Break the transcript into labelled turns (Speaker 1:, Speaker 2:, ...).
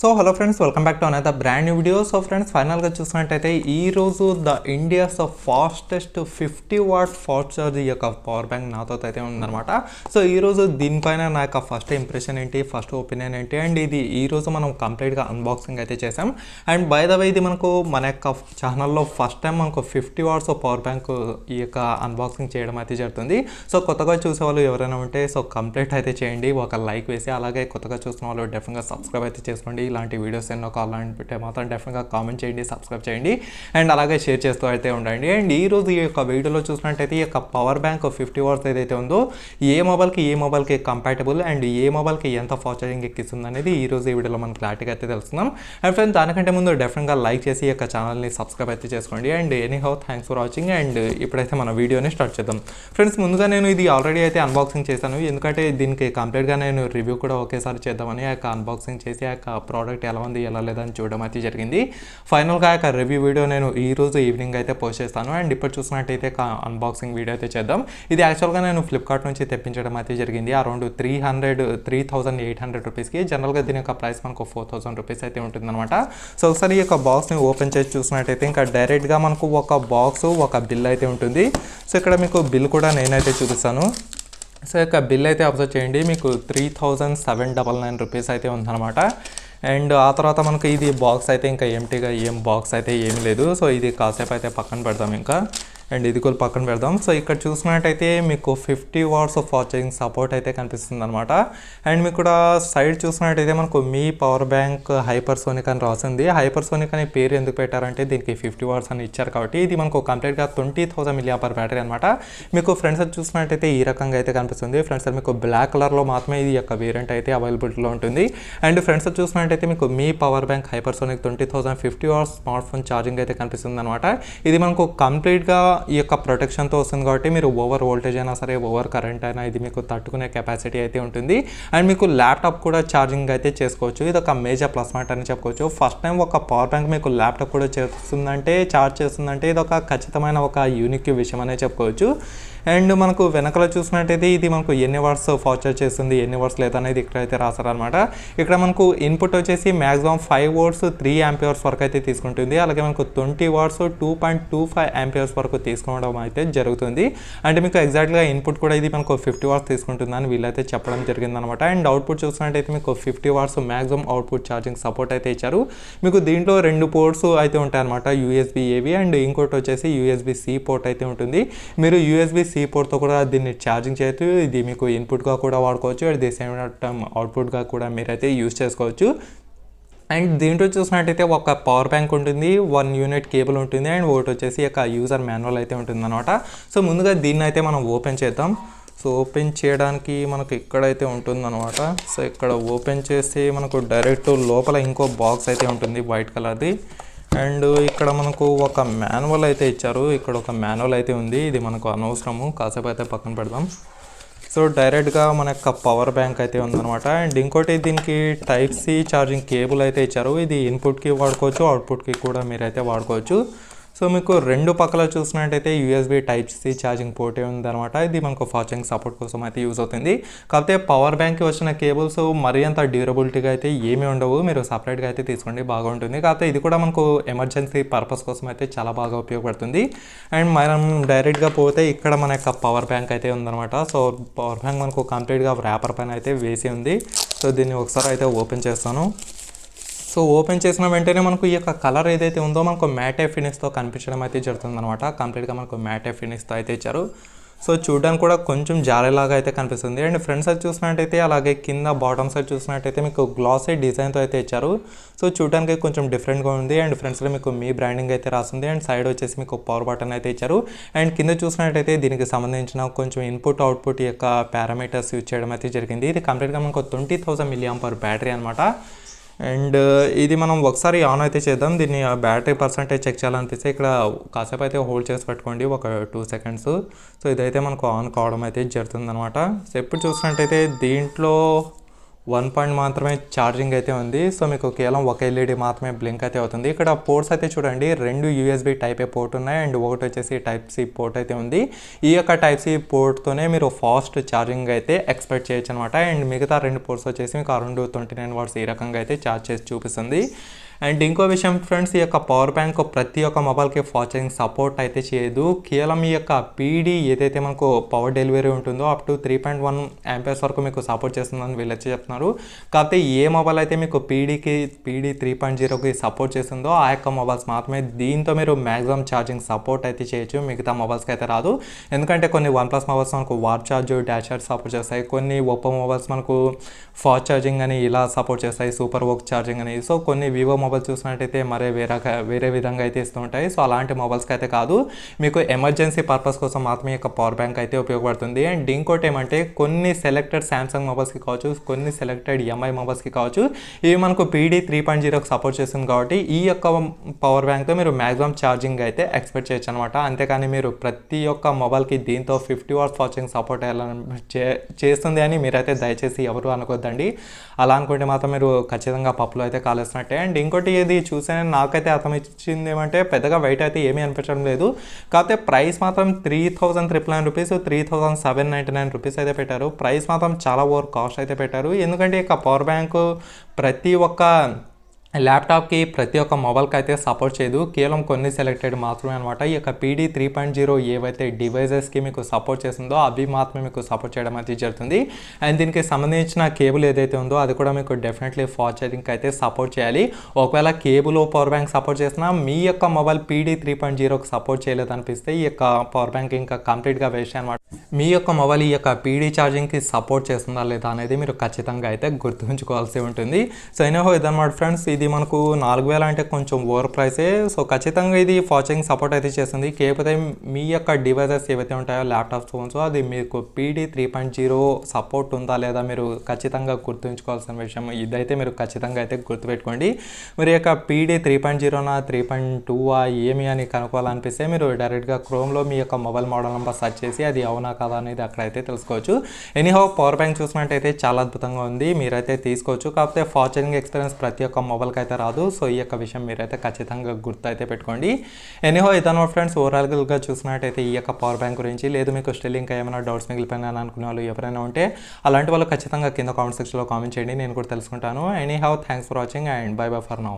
Speaker 1: So hello friends, welcome back to another brand new video. So friends, ఫైనల్గా చూసినట్టయితే ఈరోజు India's fastest 50 watt fast charge ఈ యొక్క power bank నాతో అయితే ఉందన్నమాట. సో ఈరోజు దీనిపైన నా యొక్క ఫస్ట్ ఇంప్రెషన్ ఏంటి, ఫస్ట్ ఒపీనియన్ ఏంటి, అండ్ ఇది ఈరోజు మనం కంప్లీట్గా అన్బాక్సింగ్ అయితే చేసాం. అండ్ బై ద వే ఇది మన యొక్క ఛానల్లో ఫస్ట్ టైం మనకు 50 వాట్స్ పవర్ బ్యాంక్ ఈ యొక్క అన్బాక్సింగ్ చేయడం అయితే జరుగుతుంది. సో కొత్తగా చూసేవాళ్ళు ఎవరైనా ఉంటే సో కంప్లీట్ అయితే చేయండి, ఒక లైక్ వేసి. అలాగే కొత్తగా చూసిన వాళ్ళు డెఫినెట్గా సబ్స్క్రైబ్ అయితే చేసుకోండి. ఇలాంటి వీడియోస్ ఎన్నో కావాలంటే మాత్రం డెఫినెట్గా కామెంట్ చేయండి, సబ్స్క్రైబ్ చేయండి, అండ్ అలాగే షేర్ చేస్తూ అయితే ఉండండి. అండ్ ఈరోజు ఈ యొక్క వీడియోలో చూసినట్టయితే ఈ యొక్క పవర్ బ్యాంక్ 50 వాట్స్ ఏదైతే ఉందో ఏ మొబైల్కి కంపాటబుల్ అండ్ ఏ మొబైల్కి ఎంత ఫాస్ట్ ఛార్జింగ్ ఎక్కిస్తుంది అనేది ఈరోజు ఈ వీడియోలో మనం క్లారిటీగా అయితే తెలుస్తున్నాం. అండ్ ఫ్రెండ్స్, దానికంటే ముందు డెఫినెట్గా లైక్ చేసి ఈ యొక్క ఛానల్ని సబ్స్క్రైబ్ అయితే చేసుకోండి. And anyhow thanks for watching. And ఇప్పుడైతే మన వీడియోని స్టార్ట్ చేద్దాం. ఫ్రెండ్స్, ముందుగా నేను ఇది ఆల్రెడీ అయితే అన్బాక్సింగ్ చేశాను, ఎందుకంటే దీనికి కంప్లీట్గా నేను రివ్యూ కూడా ఒకేసారి చేద్దామని ఆ యొక్క అన్బాక్సింగ్ చేసి ఆ యొక్క ప్రోడక్ట్ ఎలా ఉంది ఎలా లేదని చూడడం అయితే జరిగింది. ఫైనల్గా ఆ యొక్క రివ్యూ వీడియో నేను ఈ రోజు ఈవినింగ్ అయితే పోస్ట్ చేస్తాను. అండ్ ఇప్పుడు చూసినట్టయితే అన్బాక్సింగ్ వీడియో అయితే చేద్దాం. ఇది యాక్చువల్గా నేను ఫ్లిప్కార్ట్ నుంచి తెప్పించడం అయితే జరిగింది అరౌండ్ 3,800 రూపీస్కి. జనరల్గా దీని యొక్క ప్రైస్ మనకు 4,000 రూపీస్ అయితే ఉంటుందన్నమాట. సో ఒకసారి ఈ యొక్క బాక్స్ని ఓపెన్ చేసి చూసినట్టయితే ఇంకా డైరెక్ట్గా మనకు ఒక బాక్స్ ఒక బిల్ అయితే ఉంటుంది. సో ఇక్కడ మీకు బిల్ కూడా నేనైతే చూపిస్తాను. సో యొక్క బిల్ అయితే అబ్జర్వ్ చేయండి, మీకు 3,799 రూపీస్ అయితే ఉందన్నమాట. అండ్ ఆ తర్వాత మనకు ఇది బాక్స్ అయితే ఇంకా ఎంటీగా ఏం బాక్స్ అయితే ఏమీ లేదు. సో ఇది కాసేపు అయితే పక్కన పెడదాం ఇంకా, అండ్ ఇది కూడా పక్కన పెడదాం. సో ఇక్కడ చూసినట్టయితే మీకు 50 వాట్స్ ఫాస్ట్ ఛార్జింగ్ సపోర్ట్ అయితే కనిపిస్తుంది అనమాట. అండ్ మీకు కూడా సైడ్ చూసినట్టయితే మనకు మీ పవర్ బ్యాంక్ హైపర్సోనిక్ అని రాసింది. హైపర్సోనిక్ అనే పేరు ఎందుకు పెట్టారంటే దీనికి 50 వాట్స్ అని ఇచ్చారు కాబట్టి. ఇది మనకు కంప్లీట్గా 20,000 mAh బ్యాటరీ అనమాట. మీకు ఫ్రంట్ సైడ్ చూసినట్టయితే ఈ రకంగా అయితే కనిపిస్తుంది. ఫ్రంట్ సైడ్ మీకు బ్లాక్ కలర్లో మాత్రమే ఇది యొక్క వేరియంట్ అయితే అవైలబిలిటీలో ఉంటుంది. అండ్ ఫ్రంట్ సైడ్ చూసినట్టయితే మీకు మీ power bank hypersonic 20,000 50 watts smart phone charging అయితే కనిపిస్తుంది అనమాట. ఇది మనకు కంప్లీట్గా ఈ యొక్క ప్రొటెక్షన్తో వస్తుంది కాబట్టి మీరు ఓవర్ వోల్టేజ్ అయినా సరే ఓవర్ కరెంట్ అయినా ఇది మీకు తట్టుకునే కెపాసిటీ అయితే ఉంటుంది. అండ్ మీకు ల్యాప్టాప్ కూడా ఛార్జింగ్ అయితే చేసుకోవచ్చు. ఇది ఒక మేజర్ ప్లస్ పాయింట్ అని చెప్పుకోవచ్చు. ఫస్ట్ టైం ఒక పవర్ బ్యాంక్ మీకు ల్యాప్టాప్ కూడా ఛార్జ్ చేస్తుందంటే ఇది ఒక ఖచ్చితమైన ఒక యూనిక్ విషయం అనే చెప్పుకోవచ్చు. అండ్ మనకు వెనకలో చూసినట్టయితే ఇది మనకు ఎన్ని వాట్స్ ఫాస్ట్ ఛార్జ్ చేస్తుంది, ఎన్ని వాట్స్ లేదనేది ఇక్కడైతే రాస్తారనమాట. ఇక్కడ మనకు ఇన్పుట్ వచ్చేసి మ్యాక్సిమం 5 వాట్స్ 3 ఆంపియర్స్ వరకు అయితే తీసుకుంటుంది. అలాగే మనకు 20 వాట్స్ 2.25 ఆంపియర్స్ వరకు తీసుకోవడం అయితే జరుగుతుంది. అంటే మీకు ఎగ్జాక్ట్గా ఇన్పుట్ కూడా ఇది మనకు 50 వాట్స్ తీసుకుంటుందని వీళ్ళైతే చెప్పడం జరిగిందనమాట. అండ్ అవుట్పుట్ చూసినట్టయితే మీకు 50 watts maximum output charging support అయితే ఇచ్చారు. మీకు దీంట్లో 2 పోర్ట్స్ అయితే ఉంటాయి అనమాట, యూఎస్బీ ఏవి అండ్ ఇంకోటి వచ్చేసి యూఎస్బీ సి పోర్ట్ అయితే ఉంటుంది. మీరు యూఎస్బీ సి పోర్ట్తో కూడా దీన్ని ఛార్జింగ్ చేయొచ్చు. ఇది మీకు ఇన్పుట్గా కూడా వాడుకోవచ్చు, అట్ ది సేమ్ టైం అవుట్పుట్గా కూడా మీరైతే యూజ్ చేసుకోవచ్చు. అండ్ దీంట్లో చూసినట్టయితే ఒక పవర్ బ్యాంక్ ఉంటుంది, 1 యూనిట్ కేబుల్ ఉంటుంది, అండ్ ఒకటి వచ్చేసి ఒక యూజర్ మాన్యువల్ అయితే ఉంటుంది అనమాట. సో ముందుగా దీన్ని అయితే మనం ఓపెన్ చేద్దాం. సో ఓపెన్ చేయడానికి మనకు ఇక్కడైతే ఉంటుందన్నమాట. సో ఇక్కడ ఓపెన్ చేసి మనకు డైరెక్ట్ లోపల ఇంకో బాక్స్ అయితే ఉంటుంది వైట్ కలర్ది. అండ్ ఇక్కడ మనకు ఒక మాన్యువల్ అయితే ఇచ్చారు. ఇక్కడ ఒక మాన్యువల్ అయితే ఉంది, ఇది మనకు అనవసరము, కాసేపు అయితే పక్కన పెడదాం. సో డైరెక్ట్గా మన యొక్క పవర్ బ్యాంక్ అయితే ఉందన్నమాట. అండ్ ఇంకోటి దీనికి టైప్ సి ఛార్జింగ్ కేబుల్ అయితే ఇచ్చారు. ఇది ఇన్పుట్కి వాడుకోవచ్చు, అవుట్పుట్కి కూడా మీరైతే వాడుకోవచ్చు. సో మీకు 2 పక్కల చూసినట్టయితే యూఎస్బీ టైప్ సి ఛార్జింగ్ పోర్టే ఉందన్నమాట. ఇది మనకు ఫాస్ట్ ఛార్జింగ్ సపోర్ట్ కోసం అయితే యూజ్ అవుతుంది. కాకపోతే పవర్ బ్యాంక్కి వచ్చిన కేబుల్స్ మరీ అంత డ్యూరబిలిటీగా అయితే ఏమీ ఉండవు, మీరు సపరేట్గా అయితే తీసుకోండి, బాగుంటుంది. కాకపోతే ఇది కూడా మనకు ఎమర్జెన్సీ పర్పస్ కోసం అయితే చాలా బాగా ఉపయోగపడుతుంది. అండ్ మనం డైరెక్ట్గా పోతే ఇక్కడ మన యొక్క పవర్ బ్యాంక్ అయితే ఉందన్నమాట. సో పవర్ బ్యాంక్ మనకు కంప్లీట్గా ర్యాపర్ పైన అయితే వేసి ఉంది. సో దీన్ని ఒకసారి అయితే ఓపెన్ చేస్తాను. సో ఓపెన్ చేసిన వెంటనే మనకు ఈ యొక్క కలర్ ఏదైతే ఉందో మనకు మ్యాటే ఫినిష్తో కనిపించడం అయితే జరుగుతుంది అనమాట. కంప్లీట్గా మనకు మ్యాటే ఫినిష్తో అయితే ఇచ్చారు. సో చూడడానికి కూడా కొంచెం జారేలాగా అయితే కనిపిస్తుంది. అండ్ ఫ్రంట్ సైడ్ చూసినట్టయితే అలాగే కింద బాటమ్ సైడ్ చూసినట్టయితే మీకు గ్లాసీ డిజైన్తో అయితే ఇచ్చారు. సో చూడడానికి కొంచెం డిఫరెంట్గా ఉంది. అండ్ ఫ్రంట్ సైడ్ మీకు మీ బ్రాండింగ్ అయితే రాస్తుంది. అండ్ సైడ్ వచ్చేసి మీకు పవర్ బటన్ అయితే ఇచ్చారు. అండ్ కింద చూసినట్టయితే దీనికి సంబంధించిన కొంచెం ఇన్పుట్ అవుట్పుట్ యొక్క పారామీటర్స్ యూజ్ చేయడం అయితే జరిగింది. ఇది కంప్లీట్గా మనకు 20,000 mAh బ్యాటరీ అనమాట. అండ్ ఇది మనం ఒకసారి ఆన్ అయితే చేద్దాం. దీన్ని బ్యాటరీ పర్సెంటేజ్ చెక్ చేయాలనిపిస్తే ఇక్కడ కాసేపు అయితే హోల్డ్ చేసి పెట్టుకోండి, ఒక 2 సెకండ్స్. సో ఇదైతే మనకు ఆన్ కావడం అయితే జరుగుతుంది అనమాట. సో ఎప్పుడు చూసినట్టయితే దీంట్లో 1 పాయింట్ మాత్రమే ఛార్జింగ్ అయితే ఉంది. సో మీకు కేవలం ఒక ఎల్ఈడి మాత్రమే బ్లింక్ అయితే అవుతుంది. ఇక్కడ పోర్ట్స్ అయితే చూడండి, 2 యూఎస్బి టైప్ ఏ పోర్ట్ ఉన్నాయి అండ్ ఒకటి వచ్చేసి టైప్ సి పోర్ట్ అయితే ఉంది. ఈ యొక్క టైప్ సి పోర్ట్తోనే మీరు ఫాస్ట్ ఛార్జింగ్ అయితే ఎక్స్పెక్ట్ చేయొచ్చు అనమాట. అండ్ మిగతా 2 పోర్ట్స్ వచ్చేసి మీకు అరౌండ్ 29 వాట్స్ ఈ రకంగా అయితే ఛార్జ్ చేసి చూపిస్తుంది. అండ్ ఇంకో విషయం ఫ్రెండ్స్, ఈ యొక్క పవర్ బ్యాంక్ ప్రతి ఒక్క మొబైల్కి ఫాస్ట్ ఛార్జింగ్ సపోర్ట్ అయితే చేయదు. కేవలం ఈ యొక్క పీడీ ఏదైతే మనకు పవర్ డెలివరీ ఉంటుందో అప్ టు 3.1 యాంపియర్స్ వరకు మీకు సపోర్ట్ చేస్తుందని వీళ్ళొచ్చి చెప్తున్నారు. కాకపోతే ఏ మొబైల్ అయితే మీకు పీడీ 3.0కి సపోర్ట్ చేస్తుందో ఆ యొక్క మొబైల్స్ మాత్రమే దీంతో మీరు మ్యాక్సిమం ఛార్జింగ్ సపోర్ట్ అయితే చేయొచ్చు. మిగతా మొబైల్స్కి అయితే రాదు. ఎందుకంటే కొన్ని OnePlus మొబైల్స్ మనకు war charge, dash charge support చేస్తాయి. కొన్ని ఒప్పో మొబైల్స్ మనకు ఫాస్ట్ ఛార్జింగ్ అని ఇలా సపోర్ట్ చేస్తాయి, సూపర్ వర్క్ ఛార్జింగ్ అని. సో కొన్ని వివో మొబైల్ చూసినట్టయితే వేరే విధంగా అయితే ఇస్తూ ఉంటాయి. సో అలాంటి మొబైల్స్కి అయితే కాదు, మీకు ఎమర్జెన్సీ పర్పస్ కోసం మాత్రమే యొక్క పవర్ బ్యాంక్ అయితే ఉపయోగపడుతుంది. అండ్ ఇంకోటి ఏమంటే కొన్ని సెలెక్టెడ్ శాంసంగ్ మొబైల్స్కి కావచ్చు, కొన్ని సెలెక్టెడ్ ఎంఐ మొబైల్స్కి కావచ్చు, ఇవి మనకు పీడీ 3.0కి సపోర్ట్ చేస్తుంది. కాబట్టి ఈ యొక్క పవర్ బ్యాంక్తో మీరు మ్యాక్సిమం ఛార్జింగ్ అయితే ఎక్స్పెక్ట్ చేయొచ్చు అనమాట. అంతేకాని మీరు ప్రతి ఒక్క మొబైల్కి దీంతో 50 వాట్స్ ఛార్జింగ్ సపోర్ట్ చేస్తుంది అని మీరైతే దయచేసి ఎవరు అనుకోద్దండి. అలా అనుకుంటే మాత్రం మీరు ఖచ్చితంగా పప్పులో అయితే కాలేసినట్టే. అండ్ ఇంకోటి ఇది చూసే నాకైతే అర్థమిచ్చింది ఏమంటే పెద్దగా వెయిట్ అయితే ఏమీ అనిపించడం లేదు. కాకపోతే ప్రైస్ మాత్రం 3,999 రూపీస్, 3,799 రూపీస్ అయితే పెట్టారు. ప్రైస్ మాత్రం చాలా ఓవర్ కాస్ట్ అయితే పెట్టారు. ఎందుకంటే ఇక పవర్ బ్యాంకు ప్రతి ఒక్క ల్యాప్టాప్కి ప్రతి ఒక్క మొబైల్కి అయితే సపోర్ట్ చేయదు, కేవలం కొన్ని సెలెక్టెడ్ మాత్రమే అనమాట. ఈ యొక్క పీడీ 3.0 ఏవైతే డివైజెస్కి మీకు సపోర్ట్ చేస్తుందో అవి మాత్రమే మీకు సపోర్ట్ చేయడం అయితే జరుగుతుంది. అండ్ దీనికి సంబంధించిన కేబుల్ ఏదైతే ఉందో అది కూడా మీకు డెఫినెట్లీ ఫాస్ట్ ఛార్జింగ్కి అయితే సపోర్ట్ చేయాలి. ఒకవేళ కేబుల్ పవర్ బ్యాంక్ సపోర్ట్ చేసినా మీ యొక్క మొబైల్ పీడీ 3.0కి సపోర్ట్ చేయలేదనిపిస్తే ఈ యొక్క పవర్ బ్యాంక్ ఇంకా కంప్లీట్గా వేస్ట్ అనమాట. మీ యొక్క మొబైల్ ఈ యొక్క పీడీ ఛార్జింగ్కి సపోర్ట్ చేస్తుందా లేదా అనేది మీరు ఖచ్చితంగా అయితే గుర్తుంచుకోవాల్సి ఉంటుంది. సో ఎనీహౌ ఇదన్నమాట ఫ్రెండ్స్, ఇది మనకు 4,000 అంటే కొంచెం ఓవర్ ప్రైసే. సో ఖచ్చితంగా ఇది ఫాస్ట్ ఛార్జింగ్ సపోర్ట్ అయితే చేస్తుంది. కాకపోతే మీ యొక్క డివైజెస్ ఏవైతే ఉంటాయో ల్యాప్టాప్స్, ఫోన్స్, అది మీకు పీడీ 3.0 సపోర్ట్ ఉందా లేదా మీరు ఖచ్చితంగా గుర్తుంచుకోవాల్సిన విషయం. ఇదైతే మీరు ఖచ్చితంగా అయితే గుర్తుపెట్టుకోండి. మీరు యొక్క పీడీ 3.0నా 3.2 ఏమి అని కనుక్కోవాలనిపిస్తే మీరు డైరెక్ట్గా క్రోమ్లో మీ యొక్క మొబైల్ మోడల్ నెంబర్ సెర్చ్ చేసి అది అవునా కదా అనేది అక్కడైతే తెలుసుకోవచ్చు. ఎనీహౌ పవర్ బ్యాంక్ చూసినట్టయితే చాలా అద్భుతంగా ఉంది, మీరైతే తీసుకోవచ్చు. కాకపోతే ఫాస్ట్ ఛార్జింగ్ ఎక్స్పీరియన్స్ ప్రతి ఒక్క మొబైల్కి అయితే రాదు. సో ఈ యొక్క విషయం మీరైతే ఖచ్చితంగా గుర్తు అయితే పెట్టుకోండి. ఎనీహౌ ఇదన్నమాట ఫ్రెండ్స్, ఓవరాల్గా చూసినట్టయితే ఈ యొక్క పవర్ బ్యాంక్ గురించి. లేదు మీకు స్టిల్ ఇంకా ఏమైనా డౌట్స్ మిగిలిపోయినా అనుకునే వాళ్ళు ఎవరైనా ఉంటే అలాంటి వాళ్ళు ఖచ్చితంగా కింద కామెంట్ సెక్షన్లో కామెంట్ చేయండి, నేను కూడా తెలుసుకుంటాను. Anyhow thanks for watching and by by for now.